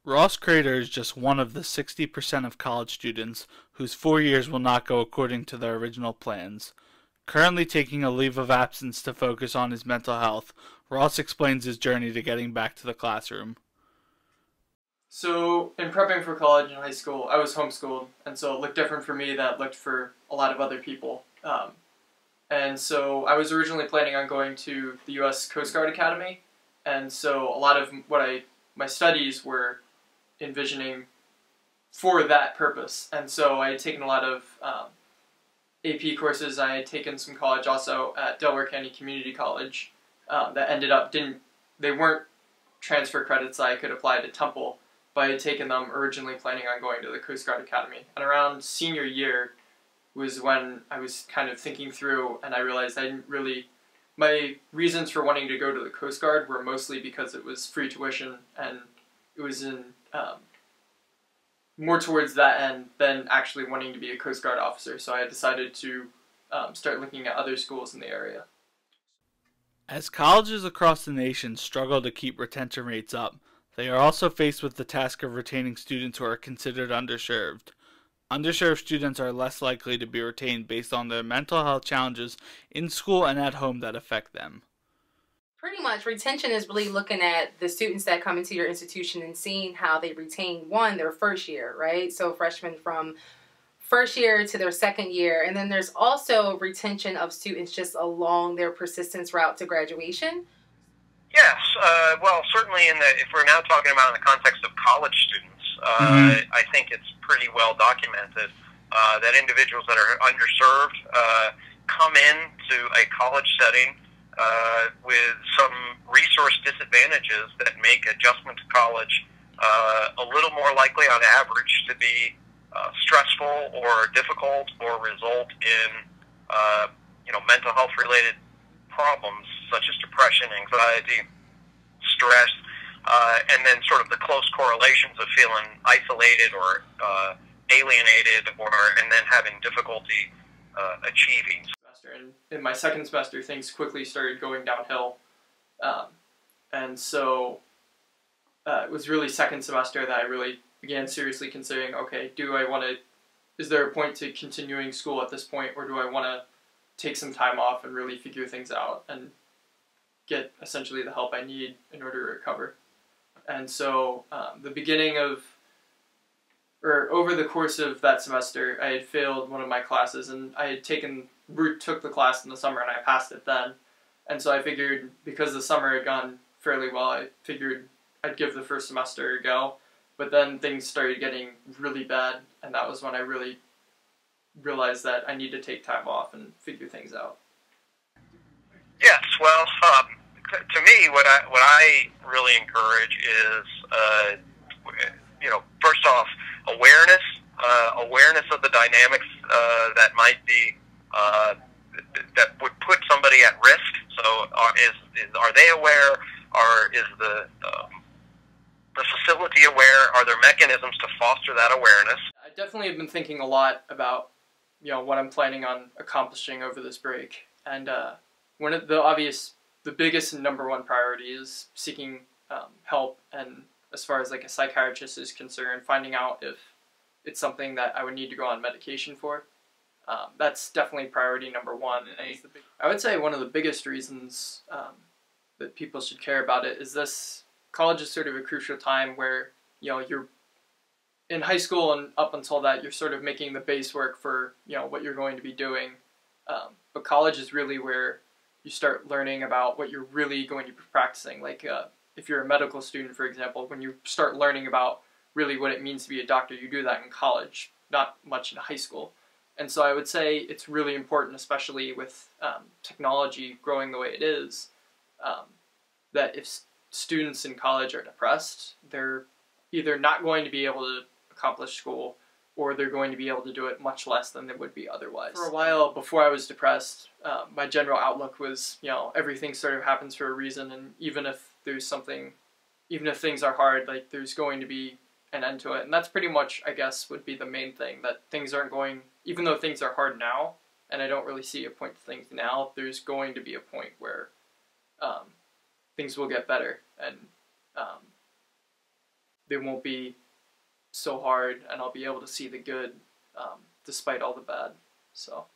Ross Crater is just one of the 60% of college students whose 4 years will not go according to their original plans. Currently taking a leave of absence to focus on his mental health, Ross explains his journey to getting back to the classroom. So, in prepping for college and high school, I was homeschooled, and so it looked different for me than it looked for a lot of other people. And so I was originally planning on going to the U.S. Coast Guard Academy, and so a lot of my studies were envisioning for that purpose. And so I had taken a lot of AP courses. I had taken some college also at Delaware County Community College that ended up they weren't transfer credits that I could apply to Temple, but I had taken them originally planning on going to the Coast Guard Academy. And around senior year was when I was kind of thinking through, and I realized my reasons for wanting to go to the Coast Guard were mostly because it was free tuition, and it was in more towards that end than actually wanting to be a Coast Guard officer. So I decided to start looking at other schools in the area. As colleges across the nation struggle to keep retention rates up, they are also faced with the task of retaining students who are considered underserved. Underserved students are less likely to be retained based on their mental health challenges in school and at home that affect them. Pretty much, retention is really looking at the students that come into your institution and seeing how they retain, one, their first year, right? So freshmen from first year to their second year. And then there's also retention of students just along their persistence route to graduation. Yes, well, certainly if we're now talking about in the context of college students, I think it's pretty well documented that individuals that are underserved come into a college setting with some resource disadvantages that make adjustment to college a little more likely on average to be stressful or difficult or result in mental health related problems such as depression, anxiety, stress, and then sort of the close correlations of feeling isolated or alienated, and then having difficulty achieving. And in my second semester, things quickly started going downhill, and so it was really second semester that I really began seriously considering, okay, is there a point to continuing school at this point, or do I want to take some time off and really figure things out and get essentially the help I need in order to recover. And so over the course of that semester, I had failed one of my classes, and I had took the class in the summer and I passed it then. And so I figured, because the summer had gone fairly well, I figured I'd give the first semester a go. But then things started getting really bad, and that was when I really realized that I need to take time off and figure things out. Yes, well, to me, what I really encourage is, first off, awareness of the dynamics that might be that would put somebody at risk. So, are they aware? Is the facility aware? Are there mechanisms to foster that awareness? I definitely have been thinking a lot about what I'm planning on accomplishing over this break, and one of the biggest and number one priority is seeking help, and as far as like a psychiatrist is concerned, finding out if it's something that I would need to go on medication for. That's definitely priority number one. And I would say one of the biggest reasons that people should care about it is this: college is sort of a crucial time where you're in high school, and up until that you're sort of making the base work for what you're going to be doing. But college is really where you start learning about what you're really going to be practicing. Like if you're a medical student, for example, when you start learning about really what it means to be a doctor, you do that in college, not much in high school. And so I would say it's really important, especially with technology growing the way it is, that if students in college are depressed, they're either not going to be able to accomplish school, or they're going to be able to do it much less than they would be otherwise. For a while before I was depressed, my general outlook was, everything sort of happens for a reason, and even if things are hard, like there's going to be an end to it. And that's pretty much, I guess, would be the main thing, that things aren't going, even though things are hard now, and I don't really see a point to things now, there's going to be a point where things will get better. And they won't be so hard, and I'll be able to see the good despite all the bad. So